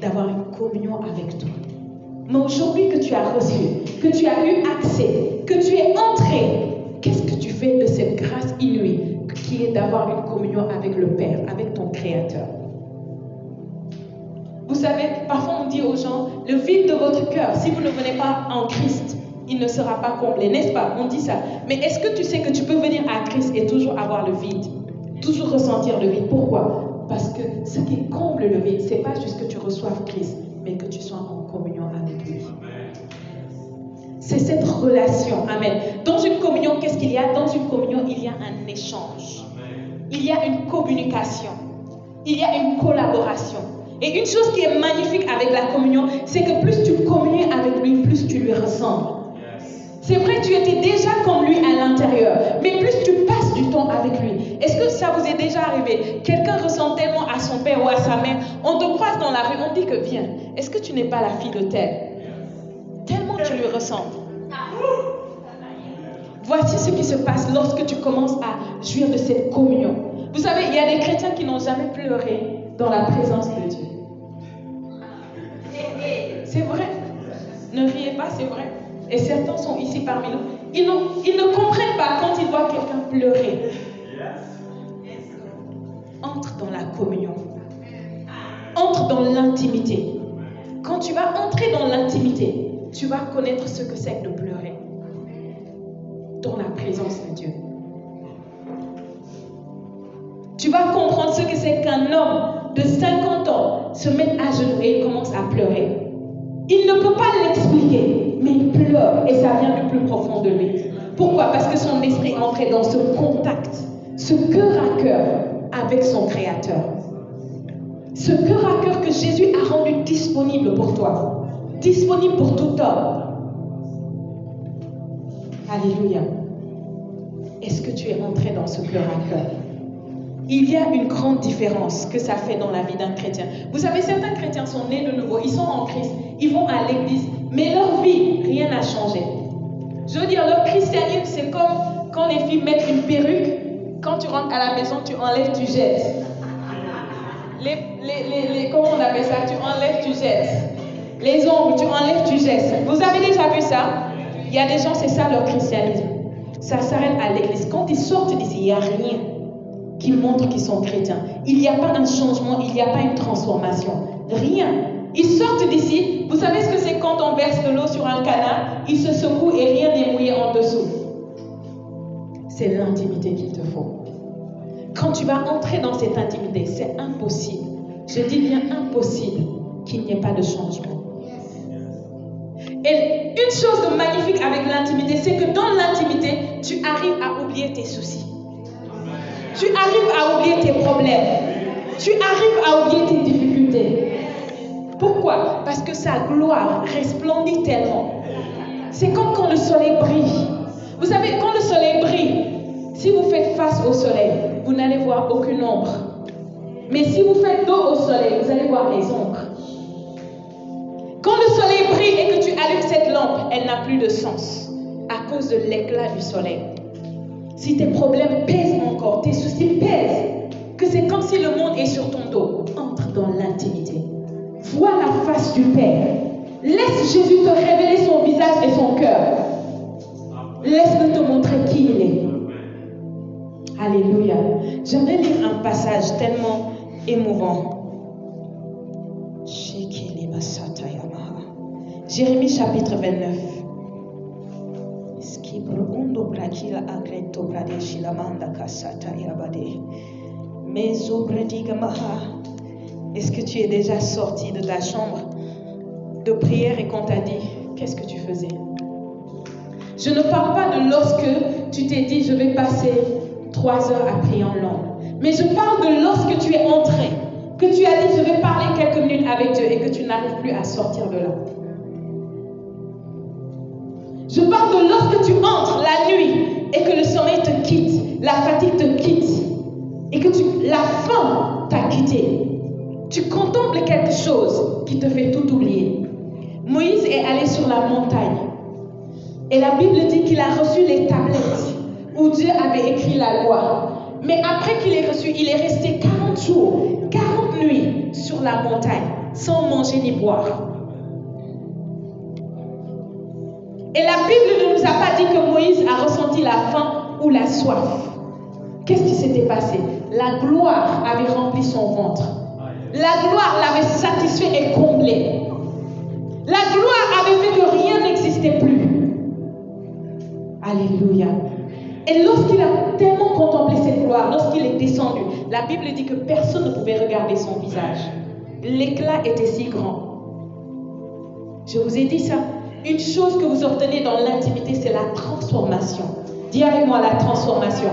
Speaker 1: d'avoir une communion avec toi. Mais aujourd'hui que tu as reçu, que tu as eu accès, que tu es entré, qu'est-ce que tu fais de cette grâce inouïe qui est d'avoir une communion avec le Père, avec ton Créateur? Vous savez, parfois on dit aux gens, le vide de votre cœur, si vous ne venez pas en Christ, il ne sera pas comblé, n'est-ce pas? On dit ça. Mais est-ce que tu sais que tu peux venir à Christ et toujours avoir le vide? Toujours ressentir le vide. Pourquoi? Parce que ce qui comble le vide, ce n'est pas juste que tu reçoives Christ, mais que tu sois en communion avec lui. C'est cette relation. Amen. Dans une communion, qu'est-ce qu'il y a? Dans une communion, il y a un échange. Il y a une communication. Il y a une collaboration. Et une chose qui est magnifique avec la communion, c'est que plus tu communies avec lui, plus tu lui ressembles. C'est vrai, tu étais déjà comme lui à l'intérieur, mais plus tu passes du temps avec lui. Est-ce que ça vous est déjà arrivé? Quelqu'un ressemble tellement à son père ou à sa mère, on te croise dans la rue, on dit que viens, est-ce que tu n'es pas la fille de tel? Tellement tu lui ressembles. Voici ce qui se passe lorsque tu commences à jouir de cette communion. Vous savez, il y a des chrétiens qui n'ont jamais pleuré dans la présence de Dieu. C'est vrai. Ne riez pas, c'est vrai. Et certains sont ici parmi nous. Ils ne comprennent pas quand ils voient quelqu'un pleurer. Entre dans la communion. Entre dans l'intimité. Quand tu vas entrer dans l'intimité, tu vas connaître ce que c'est que de pleurer. Dans la présence de Dieu. Tu vas comprendre ce que c'est qu'un homme de 50 ans se mette à genoux et il commence à pleurer. Il ne peut pas l'expliquer, mais il pleure et ça vient du plus profond de lui. Pourquoi? Parce que son esprit est entré dans ce contact, ce cœur à cœur avec son Créateur. Ce cœur à cœur que Jésus a rendu disponible pour toi, disponible pour tout homme. Alléluia. Est-ce que tu es entré dans ce cœur à cœur? Il y a une grande différence que ça fait dans la vie d'un chrétien. Vous savez, certains chrétiens sont nés de nouveau, ils sont en Christ, ils vont à l'église, mais leur vie, rien n'a changé. Je veux dire, leur christianisme, c'est comme quand les filles mettent une perruque, quand tu rentres à la maison, tu enlèves, tu jettes. Comment on appelle ça? Tu enlèves, tu jettes. Les ongles, tu enlèves, tu jettes. Vous avez déjà vu ça? Il y a des gens, c'est ça leur christianisme. Ça s'arrête à l'église. Quand ils sortent d'ici, il n'y a rien qui montre qu'ils sont chrétiens. Il n'y a pas un changement, il n'y a pas une transformation. Rien. Ils sortent d'ici. Vous savez ce que c'est quand on verse de l'eau sur un canal? Ils se secouent et rien n'est mouillé en dessous. C'est l'intimité qu'il te faut. Quand tu vas entrer dans cette intimité, c'est impossible. Je dis bien impossible qu'il n'y ait pas de changement. Et une chose de magnifique avec l'intimité, c'est que dans l'intimité, tu arrives à oublier tes soucis. Tu arrives à oublier tes problèmes. Tu arrives à oublier tes difficultés. Pourquoi? Parce que sa gloire resplendit tellement. C'est comme quand le soleil brille. Vous savez, quand le soleil brille, si vous faites face au soleil, vous n'allez voir aucune ombre. Mais si vous faites dos au soleil, vous allez voir les ombres. Quand le soleil brille et que tu allumes cette lampe, elle n'a plus de sens à cause de l'éclat du soleil. Si tes problèmes pèsent encore, tes soucis pèsent, que c'est comme si le monde est sur ton dos, entre dans l'intimité. Vois la face du Père. Laisse Jésus te révéler son visage et son cœur. Laisse-le te montrer qui il est. Alléluia. J'aimerais lire un passage tellement émouvant. Jérémie chapitre 29. Est-ce que tu es déjà sorti de ta chambre de prière et qu'on t'a dit, qu'est-ce que tu faisais? Je ne parle pas de lorsque tu t'es dit, je vais passer 3 heures à prier en langue. Mais je parle de lorsque tu es entré, que tu as dit, je vais parler quelques minutes avec Dieu et que tu n'arrives plus à sortir de là. Je parle de lorsque tu entres la nuit et que le sommeil te quitte, la fatigue te quitte et que la faim t'a quitté. Tu contemples quelque chose qui te fait tout oublier. Moïse est allé sur la montagne et la Bible dit qu'il a reçu les tablettes où Dieu avait écrit la loi. Mais après qu'il ait reçu, il est resté 40 jours, 40 nuits sur la montagne sans manger ni boire. Et la Bible ne nous a pas dit que Moïse a ressenti la faim ou la soif. Qu'est-ce qui s'était passé? La gloire avait rempli son ventre. La gloire l'avait satisfait et comblé. La gloire avait fait que rien n'existait plus. Alléluia. Et lorsqu'il a tellement contemplé cette gloire, lorsqu'il est descendu, la Bible dit que personne ne pouvait regarder son visage. L'éclat était si grand. Je vous ai dit ça. Une chose que vous obtenez dans l'intimité, c'est la transformation. Dis avec moi la transformation.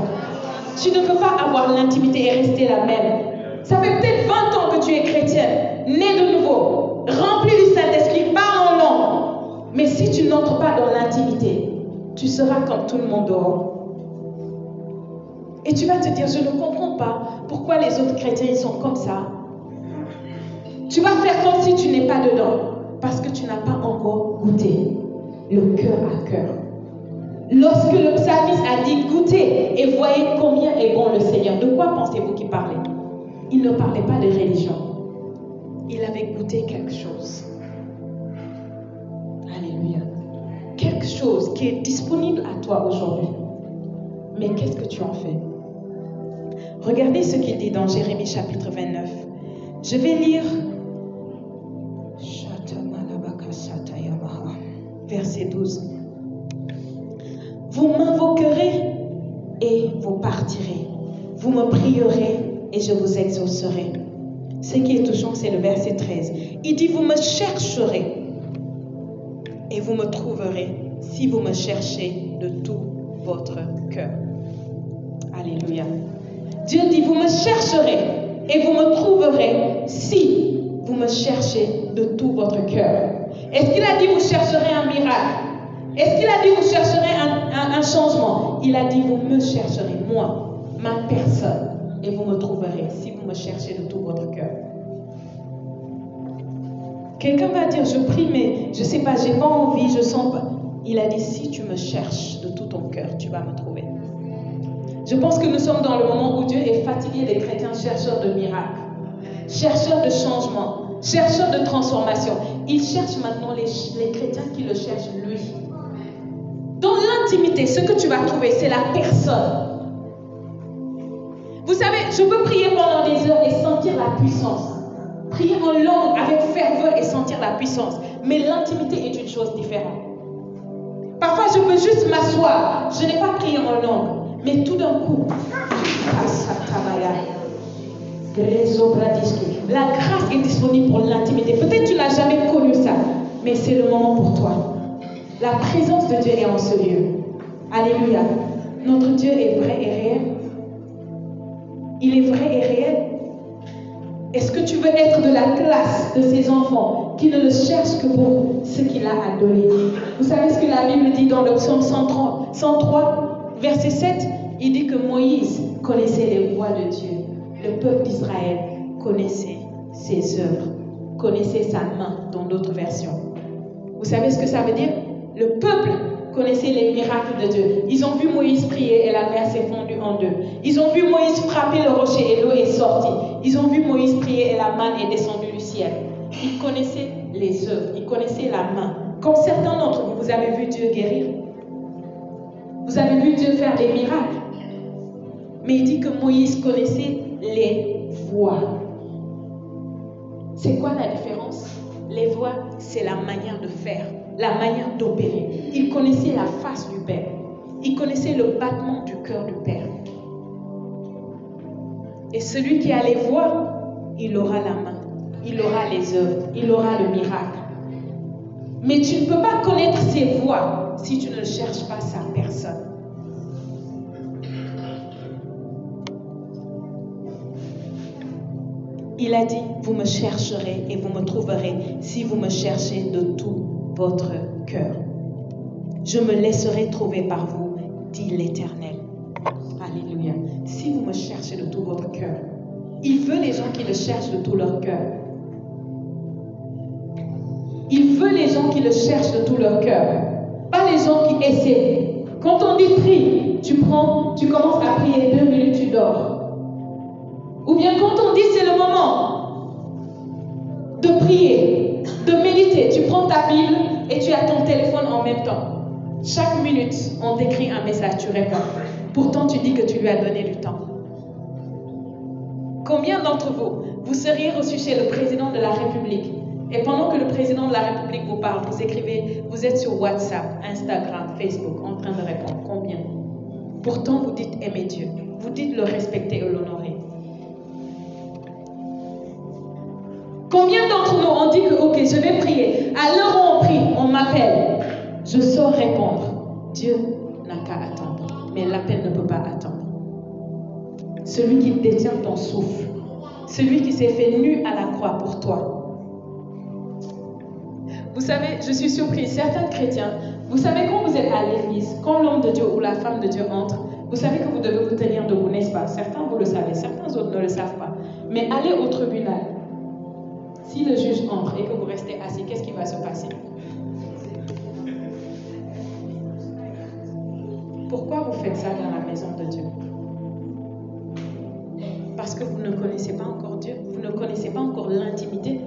Speaker 1: Tu ne peux pas avoir l'intimité et rester la même. Ça fait peut-être 20 ans que tu es chrétienne, née de nouveau, remplie du Saint-Esprit, parle en langue. Mais si tu n'entres pas dans l'intimité, tu seras comme tout le monde dehors. Et tu vas te dire, je ne comprends pas pourquoi les autres chrétiens ils sont comme ça. Tu vas faire comme si tu n'es pas dedans. Parce que tu n'as pas encore goûté le cœur à cœur. Lorsque le psalmiste a dit goûtez et voyez combien est bon le Seigneur, de quoi pensez-vous qu'il parlait? Il ne parlait pas de religion. Il avait goûté quelque chose. Alléluia. Quelque chose qui est disponible à toi aujourd'hui. Mais qu'est-ce que tu en fais? Regardez ce qu'il dit dans Jérémie chapitre 29. Je vais lire verset 12. Vous m'invoquerez et vous partirez. Vous me prierez et je vous exaucerai. Ce qui est touchant, c'est le verset 13. Il dit, vous me chercherez et vous me trouverez si vous me cherchez de tout votre cœur. Alléluia. Dieu dit, vous me chercherez et vous me trouverez si vous me cherchez de tout votre cœur. Est-ce qu'il a dit vous chercherez un miracle? Est-ce qu'il a dit vous chercherez un changement? Il a dit vous me chercherez, moi, ma personne, et vous me trouverez si vous me cherchez de tout votre cœur. Quelqu'un va dire je prie mais je ne sais pas, j'ai pas envie, je sens pas. Il a dit si tu me cherches de tout ton cœur, tu vas me trouver. Je pense que nous sommes dans le moment où Dieu est fatigué des chrétiens chercheurs de miracles, chercheurs de changement, chercheurs de transformation. Il cherche maintenant les chrétiens qui le cherchent lui. Dans l'intimité, ce que tu vas trouver, c'est la personne. Vous savez, je peux prier pendant des heures et sentir la puissance. Prier en langue avec ferveur et sentir la puissance. Mais l'intimité est une chose différente. Parfois, je peux juste m'asseoir. Je n'ai pas prié en langue. Mais tout d'un coup, la grâce est disponible pour l'intimité. Peut-être tu n'as jamais connu ça, mais c'est le moment pour toi. La présence de Dieu est en ce lieu. Alléluia. Notre Dieu est vrai et réel. Il est vrai et réel. Est-ce que tu veux être de la classe de ces enfants qui ne le cherchent que pour ce qu'il a à donner? Vous savez ce que la Bible dit dans le psaume 103, verset 7? Il dit que Moïse connaissait les voies de Dieu. Le peuple d'Israël connaissait ses œuvres, connaissait sa main dans d'autres versions. Vous savez ce que ça veut dire? Le peuple connaissait les miracles de Dieu. Ils ont vu Moïse prier et la mer s'est fondue en deux. Ils ont vu Moïse frapper le rocher et l'eau est sortie. Ils ont vu Moïse prier et la manne est descendue du ciel. Ils connaissaient les œuvres, ils connaissaient la main. Comme certains d'entre vous, vous avez vu Dieu guérir. Vous avez vu Dieu faire des miracles. Mais il dit que Moïse connaissait les voies. C'est quoi la différence? Les voies, c'est la manière de faire, la manière d'opérer. Il connaissait la face du Père. Il connaissait le battement du cœur du Père. Et celui qui a les voies, il aura la main, il aura les œuvres, il aura le miracle. Mais tu ne peux pas connaître ses voies si tu ne cherches pas sa personne. Il a dit, vous me chercherez et vous me trouverez si vous me cherchez de tout votre cœur. Je me laisserai trouver par vous, dit l'Éternel. Alléluia. Si vous me cherchez de tout votre cœur. Il veut les gens qui le cherchent de tout leur cœur. Il veut les gens qui le cherchent de tout leur cœur. Pas les gens qui essaient. Quand on dit prie, tu commences à prier 2 minutes, tu dors. Ou bien quand on dit c'est le moment de prier, de méditer, tu prends ta Bible et tu as ton téléphone en même temps. Chaque minute, on t'écrit un message, tu réponds. Pourtant, tu dis que tu lui as donné du temps. Combien d'entre vous seriez reçus chez le président de la République et pendant que le président de la République vous parle, vous écrivez, vous êtes sur WhatsApp, Instagram, Facebook, en train de répondre. Combien? Pourtant, vous dites aimer Dieu. Vous dites le respecter et l'honorer. Combien d'entre nous ont dit que, ok, je vais prier. À l'heure où on prie, on m'appelle. Je sors répondre. Dieu n'a qu'à attendre. Mais l'appel ne peut pas attendre. Celui qui détient ton souffle. Celui qui s'est fait nu à la croix pour toi. Vous savez, je suis surprise. Certains chrétiens, vous savez quand vous êtes à l'église, quand l'homme de Dieu ou la femme de Dieu entre, vous savez que vous devez vous tenir debout, n'est-ce pas? Certains vous le savez, certains autres ne le savent pas. Mais allez au tribunal. Si le juge entre et que vous restez assis, qu'est-ce qui va se passer? Pourquoi vous faites ça dans la maison de Dieu? Parce que vous ne connaissez pas encore Dieu, vous ne connaissez pas encore l'intimité.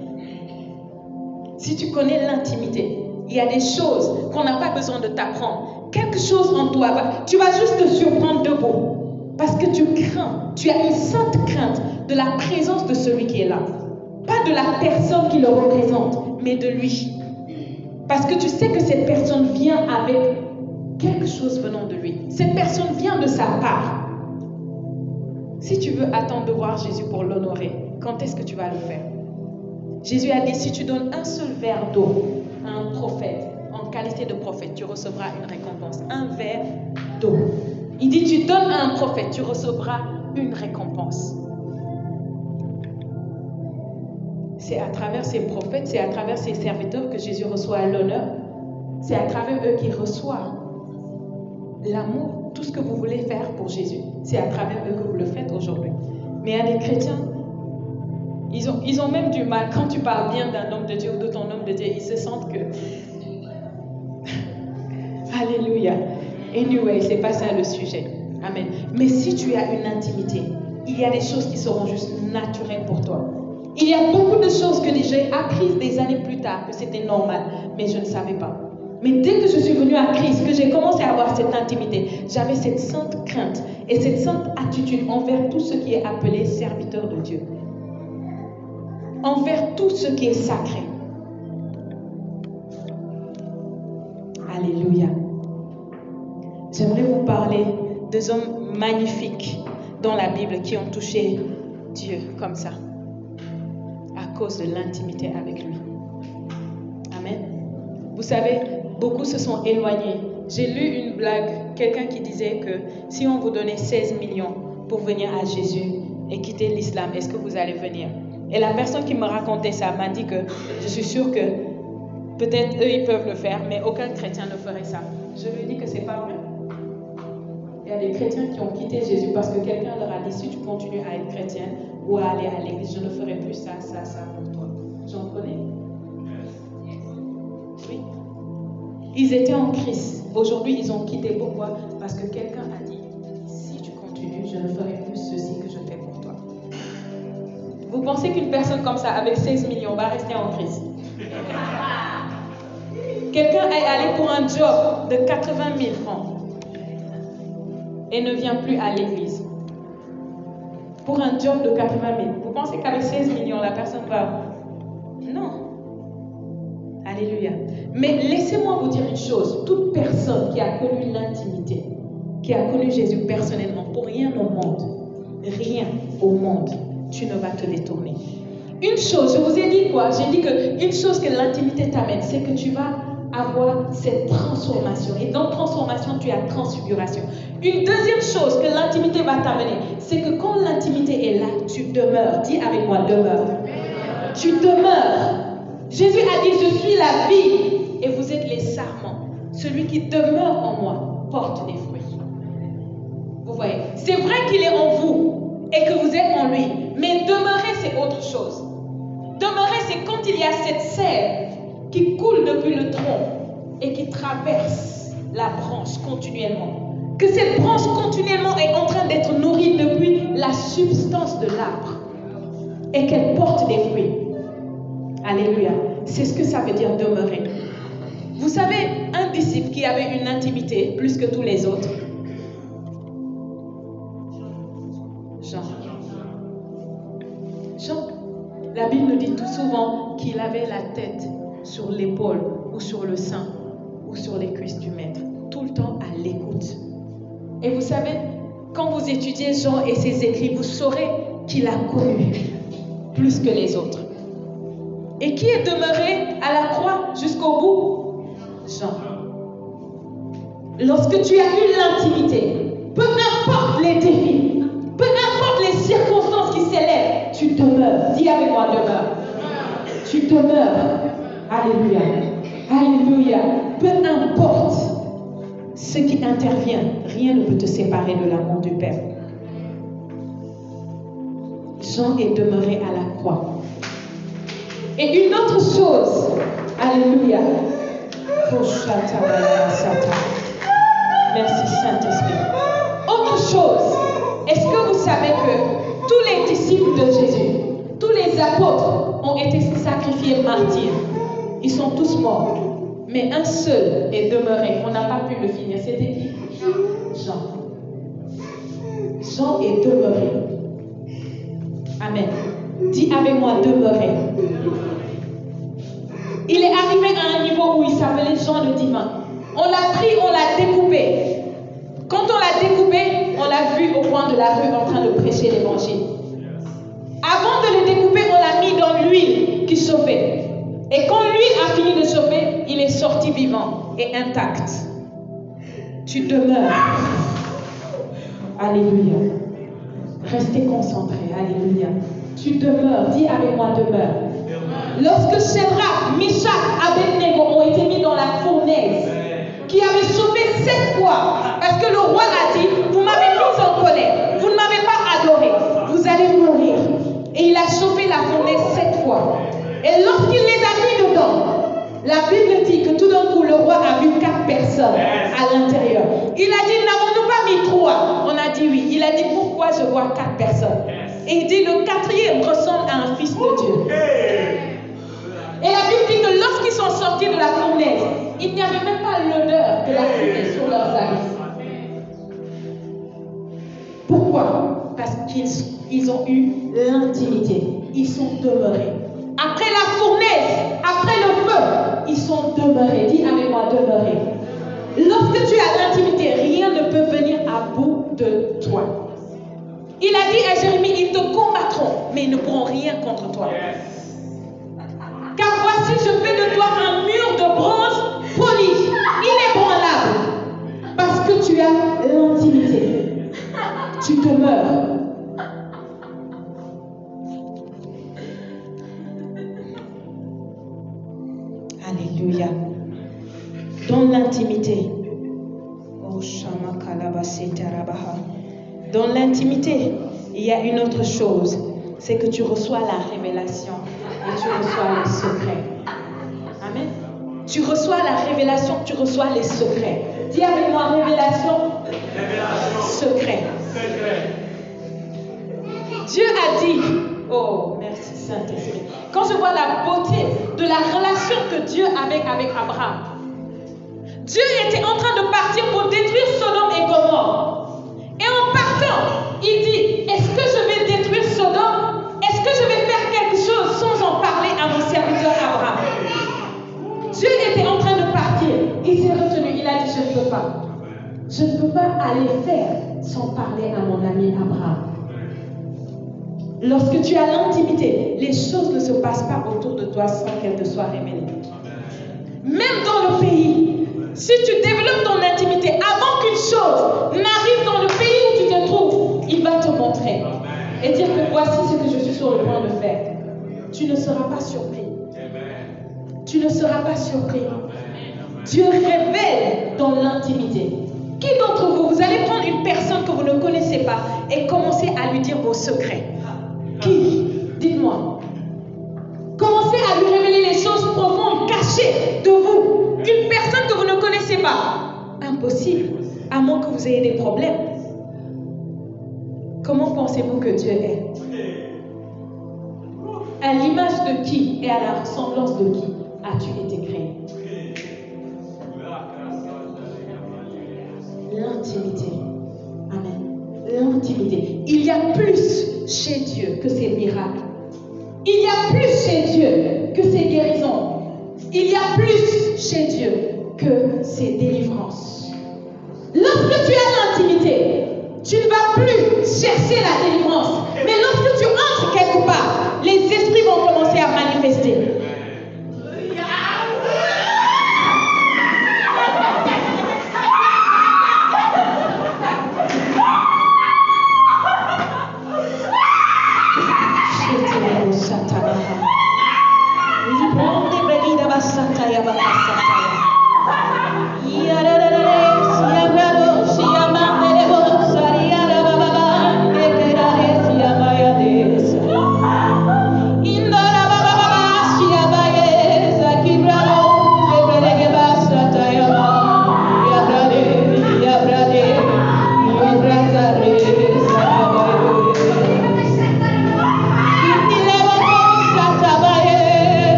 Speaker 1: Si tu connais l'intimité, il y a des choses qu'on n'a pas besoin de t'apprendre. Quelque chose en toi, tu vas juste te surprendre debout. Parce que tu crains, tu as une sainte crainte de la présence de celui qui est là. Pas de la personne qui le représente, mais de lui. Parce que tu sais que cette personne vient avec quelque chose venant de lui. Cette personne vient de sa part. Si tu veux attendre de voir Jésus pour l'honorer, quand est-ce que tu vas le faire? Jésus a dit, si tu donnes un seul verre d'eau à un prophète, en qualité de prophète, tu recevras une récompense. Un verre d'eau. Il dit, tu donnes à un prophète, tu recevras une récompense. C'est à travers ces prophètes, c'est à travers ces serviteurs que Jésus reçoit l'honneur. C'est à travers eux qu'il reçoit l'amour, tout ce que vous voulez faire pour Jésus. C'est à travers eux que vous le faites aujourd'hui. Mais il y a des chrétiens, ils ont même du mal, quand tu parles bien d'un homme de Dieu ou de ton homme de Dieu, ils se sentent que... Alléluia. Anyway, c'est pas ça le sujet. Amen. Mais si tu as une intimité, il y a des choses qui seront juste naturelles pour toi. Il y a beaucoup de choses que j'ai apprises des années plus tard, que c'était normal, mais je ne savais pas. Mais dès que je suis venue à Christ, que j'ai commencé à avoir cette intimité, j'avais cette sainte crainte et cette sainte attitude envers tout ce qui est appelé serviteur de Dieu. Envers tout ce qui est sacré. Alléluia. J'aimerais vous parler des hommes magnifiques dans la Bible qui ont touché Dieu comme ça, à cause de l'intimité avec lui. Amen. Vous savez, beaucoup se sont éloignés. J'ai lu une blague, quelqu'un qui disait que si on vous donnait 16 millions pour venir à Jésus et quitter l'islam, est-ce que vous allez venir? Et la personne qui me racontait ça m'a dit que je suis sûre que peut-être eux ils peuvent le faire, mais aucun chrétien ne ferait ça. Je lui dis que c'est pas vrai. Il y a des chrétiens qui ont quitté Jésus parce que quelqu'un leur a dit, si tu continues à être chrétienne ou à aller à l'église, je ne ferai plus ça pour toi. J'en connais. Oui. Ils étaient en Christ. Aujourd'hui, ils ont quitté. Pourquoi? Parce que quelqu'un a dit, si tu continues, je ne ferai plus ceci que je fais pour toi. Vous pensez qu'une personne comme ça, avec 16 millions, va rester en Christ? Quelqu'un est allé pour un job de 80 000 francs et ne vient plus à l'église. Pour un job de 80 000. Vous pensez qu'avec 16 millions, la personne va... Non. Alléluia. Mais laissez-moi vous dire une chose. Toute personne qui a connu l'intimité, qui a connu Jésus personnellement, pour rien au monde, tu ne vas te détourner. Une chose, je vous ai dit quoi? J'ai dit qu'une chose que l'intimité t'amène, c'est que tu vas avoir cette transformation. Et dans transformation, tu as transfiguration. Une deuxième chose que l'intimité va t'amener, c'est que quand l'intimité est là, tu demeures. Dis avec moi, demeure. Tu demeures. Jésus a dit, je suis la vie et vous êtes les sarments. Celui qui demeure en moi porte des fruits. Vous voyez, c'est vrai qu'il est en vous et que vous êtes en lui. Mais demeurer, c'est autre chose. Demeurer, c'est quand il y a cette sève qui coule depuis le tronc et qui traverse la branche continuellement. Que cette branche continuellement est en train d'être nourrie depuis la substance de l'arbre et qu'elle porte des fruits. Alléluia. C'est ce que ça veut dire demeurer. Vous savez, un disciple qui avait une intimité plus que tous les autres, Jean. La Bible nous dit tout souvent qu'il avait la tête sur l'épaule ou sur le sein ou sur les cuisses du maître, tout le temps à l'écoute. Et vous savez, quand vous étudiez Jean et ses écrits, vous saurez qu'il a connu plus que les autres. Et qui est demeuré à la croix jusqu'au bout? Jean. Lorsque tu as eu l'intimité, peu importe les défis, peu importe les circonstances qui s'élèvent, tu demeures. Dis avec moi, demeure. Tu demeures. Alléluia. Alléluia. Peu importe ce qui intervient, rien ne peut te séparer de l'amour du Père. Jean est demeuré à la croix. Et une autre chose, alléluia. Merci Saint-Esprit. Autre chose, est-ce que vous savez que tous les disciples de Jésus, tous les apôtres ont été sacrifiés martyrs? Ils sont tous morts. Mais un seul est demeuré. On n'a pas pu le finir. C'était qui? Jean. Jean est demeuré. Amen. Dis avec moi, demeurer. Il est arrivé à un niveau où il s'appelait Jean le divin. On l'a pris, on l'a découpé. Quand on l'a découpé, on l'a vu au coin de la rue en train de prêcher l'évangile. Avant de le découper, on l'a mis dans l'huile qui chauffait. Et quand l'huile a fini de chauffer, il est sorti vivant et intact. Tu demeures. Alléluia. Restez concentrés. Alléluia. Tu demeures. Dis avec moi, demeure. Lorsque Shadrach, Meshach, Abednego ont été mis dans la fournaise, qui avait chauffé 7 fois, parce que le roi a dit, vous m'avez mis en colère, vous ne m'avez pas adoré, vous allez mourir. Et il a chauffé la fournaise 7 fois. Et lorsqu'il les a mis dedans, la Bible dit que tout d'un coup, le roi a vu 4 personnes à l'intérieur. Il a dit, n'avons-nous pas mis 3? On a dit oui. Il a dit, pourquoi je vois 4 personnes? Et il dit, le 4e ressemble à un fils de Dieu. Et la Bible dit que lorsqu'ils sont sortis de la fournaise, il n'y avait même pas l'odeur de la fumée sur leurs habits. Pourquoi? Parce qu'ils ont eu l'intimité. Ils sont demeurés. Après la fournaise, après le feu, ils sont demeurés. Dis avec moi, demeurés. Lorsque tu as l'intimité, rien ne peut venir à bout de toi. Il a dit à Jérémie, ils te combattront, mais ils ne pourront rien contre toi. Car voici, je fais de toi un mur de bronze poli, inébranlable, parce que tu as l'intimité. Tu demeures. Alléluia. Dans l'intimité. Oh, dans l'intimité, il y a une autre chose. C'est que tu reçois la révélation et tu reçois les secrets. Amen. Tu reçois la révélation, tu reçois les secrets. Dis avec moi, révélation, secret. Dieu a dit, oh, merci Saint-Esprit. Quand je vois la beauté de la relation que Dieu avait avec Abraham, Dieu était en train de partir pour détruire Sodome et Gomorrhe. Et en partant, il dit, est-ce que je vais détruire Sodome? Est-ce que je vais faire quelque chose sans en parler à mon serviteur Abraham? Dieu était en train de partir. Il s'est retenu. Il a dit, je ne peux pas. Je ne peux pas aller faire sans parler à mon ami Abraham. Lorsque tu as l'intimité, les choses ne se passent pas autour de toi sans qu'elles te soient révélées. Même dans le pays, si tu développes ton intimité, avant qu'une chose n'arrive dans le pays où tu te trouves, il va te montrer et dire que voici ce que je suis sur le point de faire. Tu ne seras pas surpris. Tu ne seras pas surpris. Dieu révèle dans l'intimité. Qui d'entre vous, vous allez prendre une personne que vous ne connaissez pas et commencer à lui dire vos secrets? Qui? Dites-moi. Commencez à lui révéler les choses profondes, cachées de vous. Une personne que vous ne connaissez pas. Impossible, à moins que vous ayez des problèmes. Comment pensez-vous que Dieu est? À l'image de qui et à la ressemblance de qui as-tu été créé? L'intimité. Amen. L'intimité. Il y a plus chez Dieu que ces miracles. Il y a plus chez Dieu que ces guérisons. Il y a plus chez Dieu que ces délivrances. Lorsque tu as l'intimité, tu ne vas plus chercher la délivrance. Mais lorsque tu entres quelque part, les esprits vont commencer à manifester.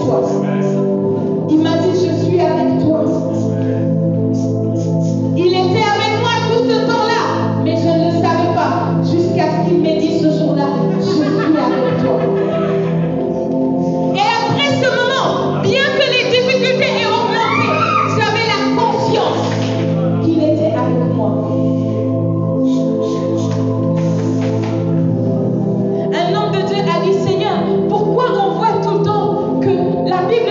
Speaker 4: toi. Il m'a dit, je suis avec toi. Il était avec moi tout ce temps-là, mais je ne le savais pas jusqu'à ce qu'il m'ait dit ce jour-là, je suis avec toi. Et après ce moment, bien que les difficultés aient augmenté, j'avais la confiance qu'il était avec moi. Un homme de Dieu a dit, Seigneur, pourquoi on voit tout le temps que la Bible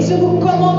Speaker 4: je vous commande